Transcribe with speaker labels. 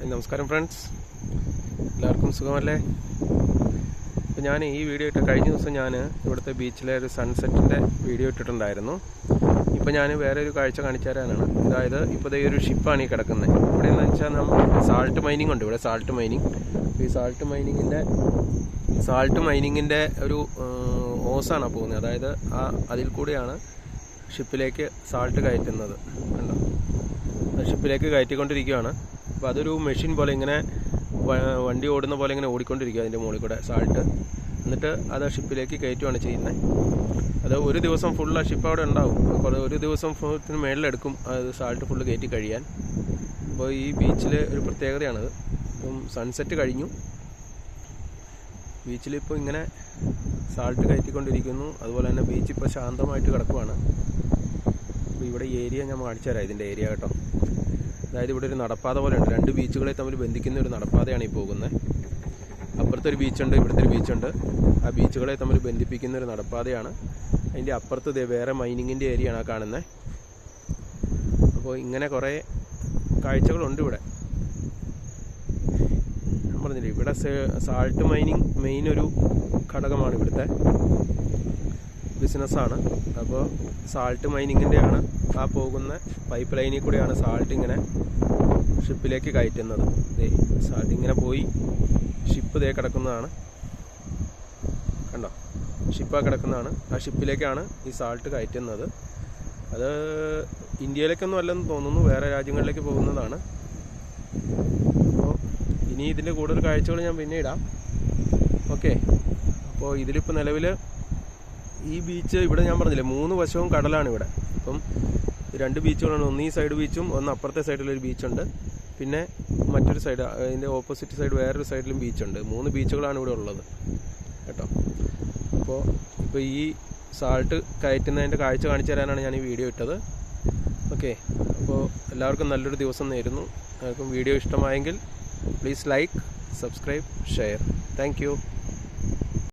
Speaker 1: നമസ്കാരം ഫ്രണ്ട്സ്, എല്ലാവർക്കും സുഖമല്ലേ? അപ്പോൾ ഞാൻ ഈ വീഡിയോ കഴിഞ്ഞ ദിവസം ഞാൻ ഇവിടുത്തെ ബീച്ചിലെ ഒരു സൺസെറ്റിൻ്റെ വീഡിയോ ഇട്ടിട്ടുണ്ടായിരുന്നു. ഇപ്പോൾ ഞാൻ വേറെ ഒരു കാഴ്ച കാണിച്ചു തരാനാണ്. അതായത് ഇപ്പോൾ ഈ ഒരു ഷിപ്പാണ് ഈ കിടക്കുന്നത്. ഇവിടെ എന്ന് വെച്ചാൽ നമ്മൾ സാൾട്ട് മൈനിങ് ഉണ്ട്. ഇവിടെ സാൾട്ട് മൈനിങ്, ഈ സാൾട്ട് മൈനിങ്ങിൻ്റെ ഒരു ഓസാണ് പോകുന്നത്. അതായത് അതിൽ കൂടിയാണ് ഷിപ്പിലേക്ക് സാൾട്ട് കയറ്റുന്നത്. കണ്ടോ, ഷിപ്പിലേക്ക് കയറ്റിക്കൊണ്ടിരിക്കുകയാണ്. അപ്പോൾ അതൊരു മെഷീൻ പോലെ ഇങ്ങനെ വണ്ടി ഓടുന്ന പോലെ ഇങ്ങനെ ഓടിക്കൊണ്ടിരിക്കുക അതിൻ്റെ മുകളിൽ കൂടെ സാൾട്ട്. എന്നിട്ട് അത് ഷിപ്പിലേക്ക് കയറ്റുകയാണ് ചെയ്യുന്നത്. അത് ഒരു ദിവസം ഫുൾ ആ ഷിപ്പ് അവിടെ ഉണ്ടാവും. ഒരു ദിവസം ഫുള്ളത്തിന് മേളിലെടുക്കും അത് സാൾട്ട് ഫുള്ള് കയറ്റി കഴിയാൻ. അപ്പോൾ ഈ ബീച്ചിൽ ഒരു പ്രത്യേകതയാണത്. ഇപ്പം സൺസെറ്റ് കഴിഞ്ഞു, ബീച്ചിലിപ്പോൾ ഇങ്ങനെ സാൾട്ട് കയറ്റിക്കൊണ്ടിരിക്കുന്നു. അതുപോലെ തന്നെ ബീച്ച് ഇപ്പോൾ ശാന്തമായിട്ട് കിടക്കുവാണ്. അപ്പോൾ ഇവിടെ ഏരിയ ഞാൻ കാണിച്ചു തരാം, ഇതിൻ്റെ ഏരിയ കേട്ടോ. അതായത് ഇവിടെ ഒരു നടപ്പാത പോലെ ഉണ്ട്. രണ്ട് ബീച്ചുകളെ തമ്മിൽ ബന്ധിക്കുന്ന ഒരു നടപ്പാതയാണ് ഈ പോകുന്നത്. അപ്പുറത്തൊരു ബീച്ചുണ്ട്, ഇവിടുത്തെ ഒരു ബീച്ചുണ്ട്. ആ ബീച്ചുകളെ തമ്മിൽ ബന്ധിപ്പിക്കുന്ന ഒരു നടപ്പാതയാണ്. അതിൻ്റെ അപ്പുറത്ത് വേറെ മൈനിങ്ങിൻ്റെ ഏരിയയാണ് ആ കാണുന്നത്. അപ്പോൾ ഇങ്ങനെ കുറേ കാഴ്ചകളുണ്ട് ഇവിടെ. ഞാൻ പറഞ്ഞില്ലേ, ഇവിടെ സാൾട്ട് മൈനിങ് മെയിൻ ഒരു ഘടകമാണ്, ഇവിടുത്തെ ബിസിനസ്സാണ്. അപ്പോൾ സാൾട്ട് മൈനിങ്ങിൻ്റെയാണ് ആ പോകുന്ന പൈപ്പ് ലൈനിൽ കൂടെയാണ് സാൾട്ട് ഇങ്ങനെ ഷിപ്പിലേക്ക് കയറ്റുന്നത്. സാൾട്ട് ഇങ്ങനെ പോയി ഷിപ്പ് കിടക്കുന്നതാണ്. കണ്ടോ, ഷിപ്പാ കിടക്കുന്നതാണ്. ആ ഷിപ്പിലേക്കാണ് ഈ സാൾട്ട് കയറ്റുന്നത്. അത് ഇന്ത്യയിലേക്കൊന്നും അല്ലെന്ന് തോന്നുന്നു, വേറെ രാജ്യങ്ങളിലേക്ക് പോകുന്നതാണ്. അപ്പോൾ ഇനി ഇതിൻ്റെ കൂടുതൽ കാഴ്ചകൾ ഞാൻ പിന്നെ ഇടാം. ഓക്കെ, അപ്പോൾ ഇതിലിപ്പോൾ നിലവിൽ ഈ ബീച്ച് ഇവിടെ ഞാൻ പറഞ്ഞില്ലേ 3 വശവും കടലാണ് ഇവിടെ. ഇപ്പം 2 ബീച്ചുകളാണ്. ഒന്ന് ഈ സൈഡ് ബീച്ചും ഒന്ന് അപ്പുറത്തെ സൈഡിലൊരു ബീച്ചുണ്ട്. പിന്നെ മറ്റൊരു സൈഡ്, അതിൻ്റെ ഓപ്പോസിറ്റ് സൈഡ് വേറൊരു സൈഡിലും ബീച്ചുണ്ട്. 3 ബീച്ചുകളാണ് ഇവിടെ ഉള്ളത് കേട്ടോ. ഇപ്പോൾ ഈ സാൾട്ട് കയറ്റുന്നതിൻ്റെ കാഴ്ച കാണിച്ചു തരാനാണ് ഞാൻ ഈ വീഡിയോ ഇട്ടത്. ഓക്കെ, അപ്പോൾ എല്ലാവർക്കും നല്ലൊരു ദിവസം നേരുന്നു. എല്ലാവർക്കും വീഡിയോ ഇഷ്ടമായെങ്കിൽ please like, subscribe, share. Thank you.